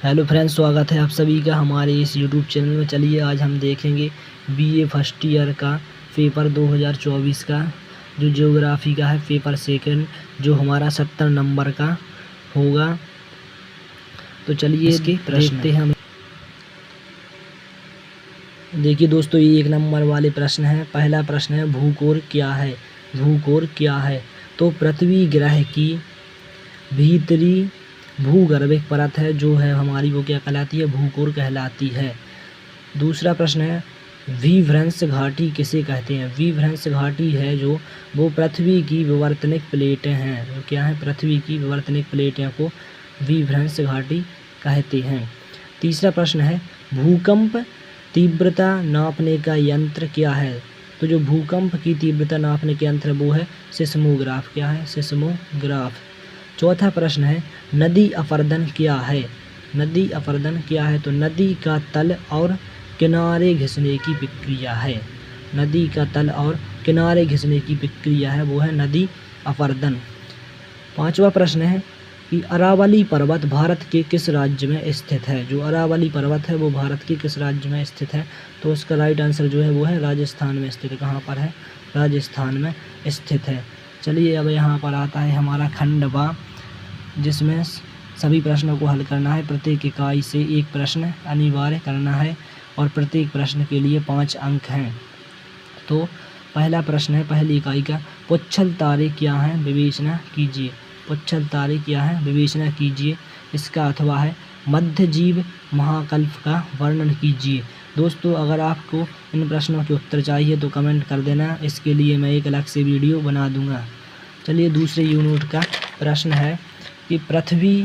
Hello friends, स्वागत है आप सभी का हमारे इस यूट्यूब चैनल में। चलिए आज हम देखेंगे बीए फर्स्ट ईयर का पेपर 2024 का जो ज्योग्राफी का है, पेपर सेकंड, जो हमारा 70 नंबर का होगा। तो चलिए इसके देखते हैं हम। देखिए दोस्तों, ये 1 नंबर वाले प्रश्न हैं। पहला प्रश्न है, भूकोर क्या है? भूकोर क्या है? तो पृथ्वी ग्रह की भीतरी भूगर्भिक परत है, जो है हमारी, वो क्या कहलाती है? भूकोर कहलाती है। दूसरा प्रश्न है, विभ्रंश घाटी किसे कहते हैं? विभ्रंश घाटी है जो वो पृथ्वी की विवर्तनिक प्लेटें हैं। जो क्या है? पृथ्वी की विवर्तनिक प्लेटें को विभ्रंश घाटी कहते हैं। तीसरा प्रश्न है, भूकंप तीव्रता नापने का यंत्र क्या है? तो जो भूकंप की तीव्रता नापने के यंत्र वो है सिस्मोग्राफ। क्या है? सिस्मोग्राफ। चौथा प्रश्न है, नदी अपरदन क्या है? नदी अपरदन क्या है? तो नदी का तल और किनारे घिसने की प्रक्रिया है। नदी का तल और किनारे घिसने की प्रक्रिया है, वो है नदी अपरदन। पांचवा प्रश्न है कि अरावली पर्वत भारत के किस राज्य में स्थित है? जो अरावली पर्वत है वो भारत के किस राज्य में स्थित है? तो उसका राइट आंसर जो है वो है राजस्थान में स्थित है। कहाँ पर है? राजस्थान में स्थित है। चलिए अब यहाँ पर आता है हमारा खंड ब, जिसमें सभी प्रश्नों को हल करना है। प्रत्येक इकाई से एक प्रश्न अनिवार्य करना है और प्रत्येक प्रश्न के लिए 5 अंक हैं। तो पहला प्रश्न है पहली इकाई का, पुच्छल तारे क्या हैं? विवेचना कीजिए। पुच्छल तारे क्या हैं? विवेचना कीजिए। इसका अथवा है, मध्य जीव महाकल्प का वर्णन कीजिए। दोस्तों, अगर आपको इन प्रश्नों के उत्तर चाहिए तो कमेंट कर देना, इसके लिए मैं एक अलग से वीडियो बना दूंगा। चलिए दूसरे यूनिट का प्रश्न है कि पृथ्वी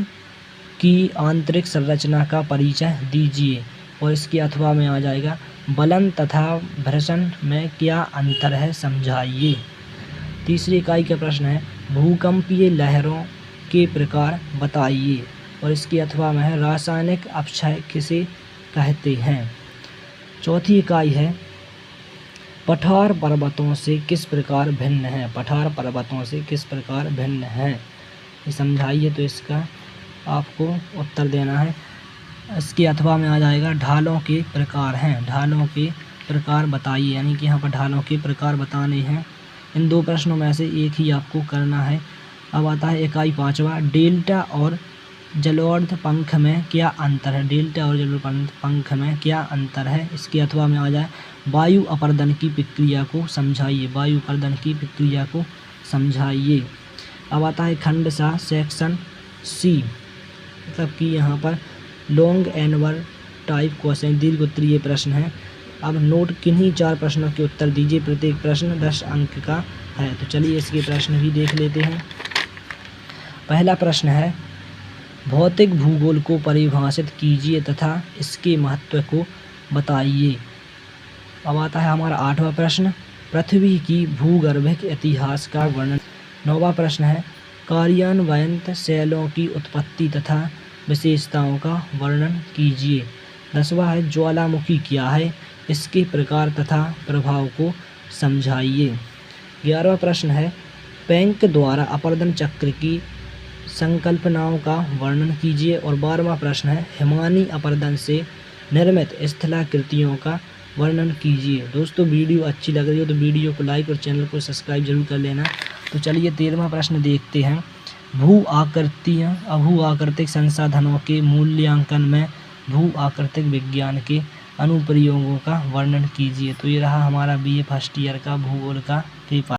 की आंतरिक संरचना का परिचय दीजिए, और इसके अथवा में आ जाएगा, बलन तथा भ्रसन में क्या अंतर है, समझाइए। तीसरी इकाई का प्रश्न है, भूकंपीय लहरों के प्रकार बताइए, और इसके अथवा में है, रासायनिक अपक्षय किसे कहते हैं। चौथी इकाई है, पठार पर्वतों से किस प्रकार भिन्न है? पठार पर्वतों से किस प्रकार भिन्न है, ये समझाइए। तो इसका आपको उत्तर देना है। इसके अथवा में आ जाएगा, ढालों के प्रकार हैं। ढालों के प्रकार बताइए, यानी कि यहाँ पर ढालों के प्रकार बताने हैं। इन 2 प्रश्नों में से एक ही आपको करना है। अब आता है इकाई 5वां, डेल्टा और जलोर्ध पंख में क्या अंतर है? डेल्टा और जलोर्ध पंख में क्या अंतर है? इसके अथवा में आ जाए, वायु अपर्दन की प्रक्रिया को समझाइए। वायु अपर्दन की प्रक्रिया को समझाइए। अब आता है खंड सा, सेक्शन सी, मतलब कि यहाँ पर लॉन्ग एनवर टाइप क्वेश्चन, दीर्घ उत्तरीय प्रश्न है। अब नोट किन्हीं 4 प्रश्नों के उत्तर दीजिए। प्रत्येक प्रश्न 10 अंक का है। तो चलिए इसके प्रश्न भी देख लेते हैं। पहला प्रश्न है, भौतिक भूगोल को परिभाषित कीजिए तथा इसके महत्व को बताइए। अब आता है हमारा 8वां प्रश्न, पृथ्वी की भूगर्भिक इतिहास का वर्णन। 9वां प्रश्न है, कार्यान्वयन शैलों की उत्पत्ति तथा विशेषताओं का वर्णन कीजिए। 10वां है, ज्वालामुखी क्या है? इसके प्रकार तथा प्रभाव को समझाइए। 11वां प्रश्न है, पेंक द्वारा अपरदन चक्र की संकल्पनाओं का वर्णन कीजिए। और 12वां प्रश्न है, हिमानी अपरदन से निर्मित स्थलाकृतियों का वर्णन कीजिए। दोस्तों, वीडियो अच्छी लग रही हो तो वीडियो को लाइक और चैनल को सब्सक्राइब जरूर कर लेना। तो चलिए 13वां प्रश्न देखते हैं, भू आकृतियाँ अभू आकृतिक संसाधनों के मूल्यांकन में भू आकृतिक विज्ञान के अनुप्रयोगों का वर्णन कीजिए। तो ये रहा हमारा बीए फर्स्ट ईयर का भूगोल का पेपर।